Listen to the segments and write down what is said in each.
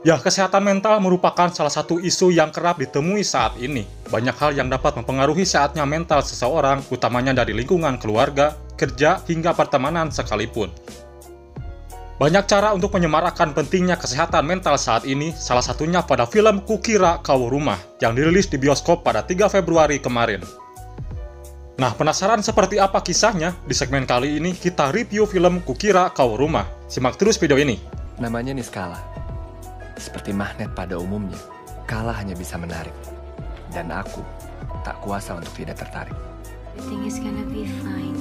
Ya, kesehatan mental merupakan salah satu isu yang kerap ditemui saat ini. Banyak hal yang dapat mempengaruhi sehatnya mental seseorang, utamanya dari lingkungan keluarga, kerja, hingga pertemanan sekalipun. Banyak cara untuk menyemarakkan pentingnya kesehatan mental saat ini, salah satunya pada film Kukira Kau Rumah, yang dirilis di bioskop pada 3 Februari kemarin. Nah, penasaran seperti apa kisahnya? Di segmen kali ini, kita review film Kukira Kau Rumah. Simak terus video ini. Namanya Niskala. Seperti magnet pada umumnya, Kala hanya bisa menarik. Dan aku tak kuasa untuk tidak tertarik. Everything is gonna be fine.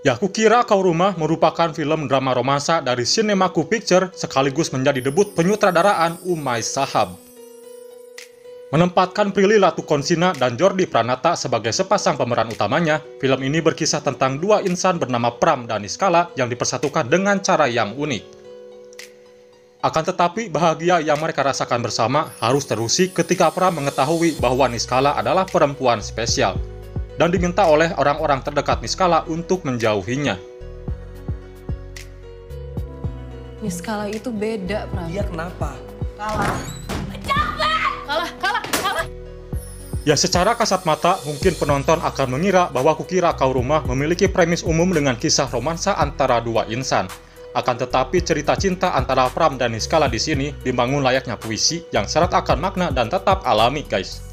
Ya, Kukira Kau Rumah merupakan film drama romansa dari Shinemaku Picture sekaligus menjadi debut penyutradaraan Umay Sahab. Menempatkan Prilly Latukonsina dan Jordi Pranata sebagai sepasang pemeran utamanya, film ini berkisah tentang dua insan bernama Pram dan Niskala yang dipersatukan dengan cara yang unik. Akan tetapi, bahagia yang mereka rasakan bersama harus terusik ketika Pram mengetahui bahwa Niskala adalah perempuan spesial, dan diminta oleh orang-orang terdekat Niskala untuk menjauhinya. Niskala itu beda, Pram. Iya, kenapa? Ya, secara kasat mata, mungkin penonton akan mengira bahwa Kukira Kau Rumah memiliki premis umum dengan kisah romansa antara dua insan. Akan tetapi, cerita cinta antara Pram dan Niskala di sini dibangun layaknya puisi yang syarat akan makna dan tetap alami, guys.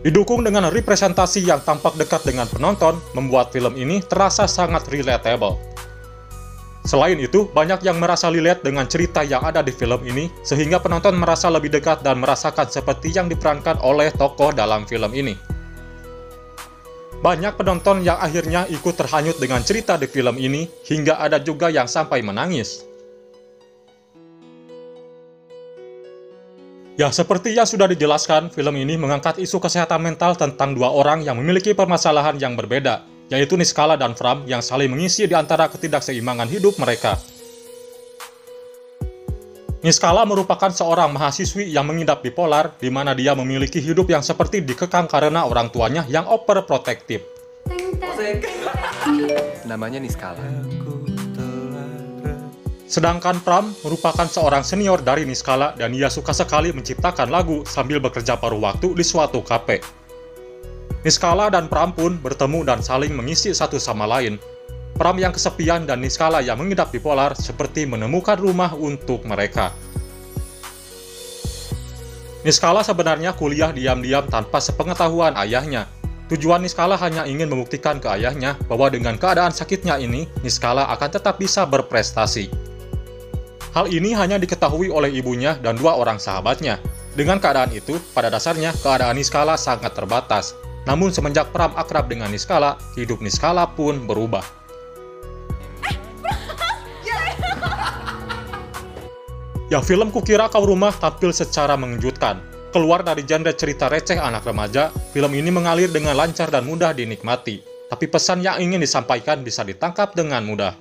Didukung dengan representasi yang tampak dekat dengan penonton, membuat film ini terasa sangat relatable. Selain itu, banyak yang merasa relate dengan cerita yang ada di film ini, sehingga penonton merasa lebih dekat dan merasakan seperti yang diperankan oleh tokoh dalam film ini. Banyak penonton yang akhirnya ikut terhanyut dengan cerita di film ini, hingga ada juga yang sampai menangis. Ya, seperti yang sudah dijelaskan, film ini mengangkat isu kesehatan mental tentang dua orang yang memiliki permasalahan yang berbeda, yaitu Niskala dan Pram yang saling mengisi di antara ketidakseimbangan hidup mereka. Niskala merupakan seorang mahasiswi yang mengidap bipolar, di mana dia memiliki hidup yang seperti dikekang karena orang tuanya yang overprotective. Namanya Niskala. Sedangkan Pram merupakan seorang senior dari Niskala dan ia suka sekali menciptakan lagu sambil bekerja paruh waktu di suatu kafe. Niskala dan Pram pun bertemu dan saling mengisi satu sama lain. Pram yang kesepian dan Niskala yang mengidap bipolar seperti menemukan rumah untuk mereka. Niskala sebenarnya kuliah diam-diam tanpa sepengetahuan ayahnya. Tujuan Niskala hanya ingin membuktikan ke ayahnya bahwa dengan keadaan sakitnya ini, Niskala akan tetap bisa berprestasi. Hal ini hanya diketahui oleh ibunya dan dua orang sahabatnya. Dengan keadaan itu, pada dasarnya keadaan Niskala sangat terbatas. Namun semenjak Pram akrab dengan Niskala, hidup Niskala pun berubah. Ya, film Kukira Kau Rumah tampil secara mengejutkan. Keluar dari genre cerita receh anak remaja, film ini mengalir dengan lancar dan mudah dinikmati. Tapi pesan yang ingin disampaikan bisa ditangkap dengan mudah.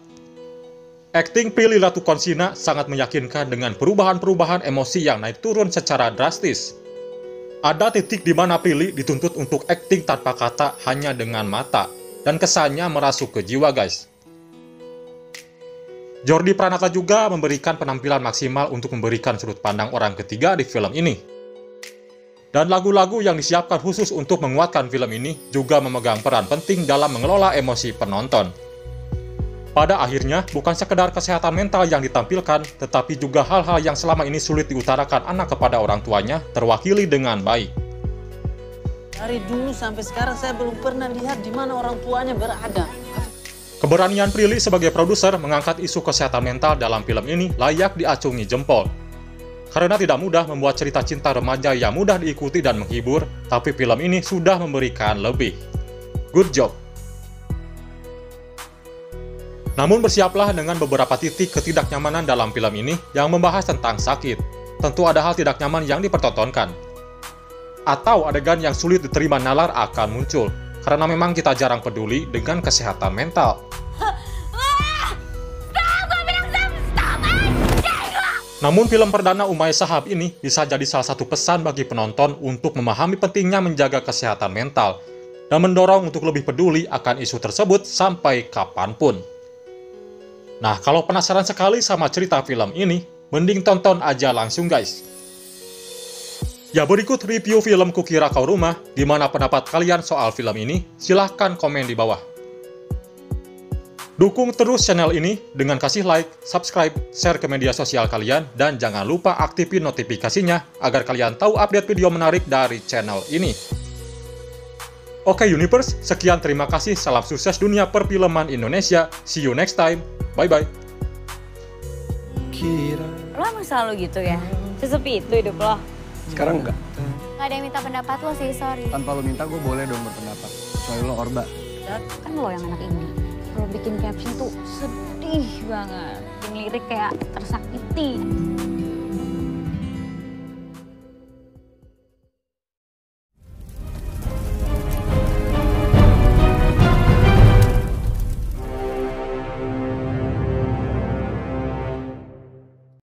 Akting Prilly Latukonsina sangat meyakinkan dengan perubahan-perubahan emosi yang naik turun secara drastis. Ada titik di mana Prilly dituntut untuk akting tanpa kata hanya dengan mata, dan kesannya merasuk ke jiwa, guys. Jordi Pranata juga memberikan penampilan maksimal untuk memberikan sudut pandang orang ketiga di film ini. Dan lagu-lagu yang disiapkan khusus untuk menguatkan film ini juga memegang peran penting dalam mengelola emosi penonton. Pada akhirnya, bukan sekedar kesehatan mental yang ditampilkan, tetapi juga hal-hal yang selama ini sulit diutarakan anak kepada orang tuanya terwakili dengan baik. Dari dulu sampai sekarang saya belum pernah lihat di mana orang tuanya berada. Keberanian Prilly sebagai produser mengangkat isu kesehatan mental dalam film ini layak diacungi jempol. Karena tidak mudah membuat cerita cinta remaja yang mudah diikuti dan menghibur, tapi film ini sudah memberikan lebih. Good job! Namun bersiaplah dengan beberapa titik ketidaknyamanan dalam film ini yang membahas tentang sakit. Tentu ada hal tidak nyaman yang dipertontonkan. Atau adegan yang sulit diterima nalar akan muncul, karena memang kita jarang peduli dengan kesehatan mental. Namun film perdana Umay Sahab ini bisa jadi salah satu pesan bagi penonton untuk memahami pentingnya menjaga kesehatan mental. dan mendorong untuk lebih peduli akan isu tersebut sampai kapanpun. Nah, kalau penasaran sekali sama cerita film ini, mending tonton aja langsung guys. Ya, berikut review film Kukira Kau Rumah. Gimana pendapat kalian soal film ini? Silahkan komen di bawah. Dukung terus channel ini dengan kasih like, subscribe, share ke media sosial kalian, dan jangan lupa aktifin notifikasinya agar kalian tahu update video menarik dari channel ini. Oke Universe, sekian terima kasih, salam sukses dunia perfilman Indonesia, see you next time, bye-bye. Lo emang selalu gitu ya? Sesepi itu hidup lo? Sekarang enggak. Gak ada yang minta pendapat lo sih, sorry. Tanpa lo minta gue boleh dong berpendapat. Kecuali lo Orba. Kan lo yang anak ini. Lo bikin caption tuh sedih banget. Bikin lirik kayak tersakiti.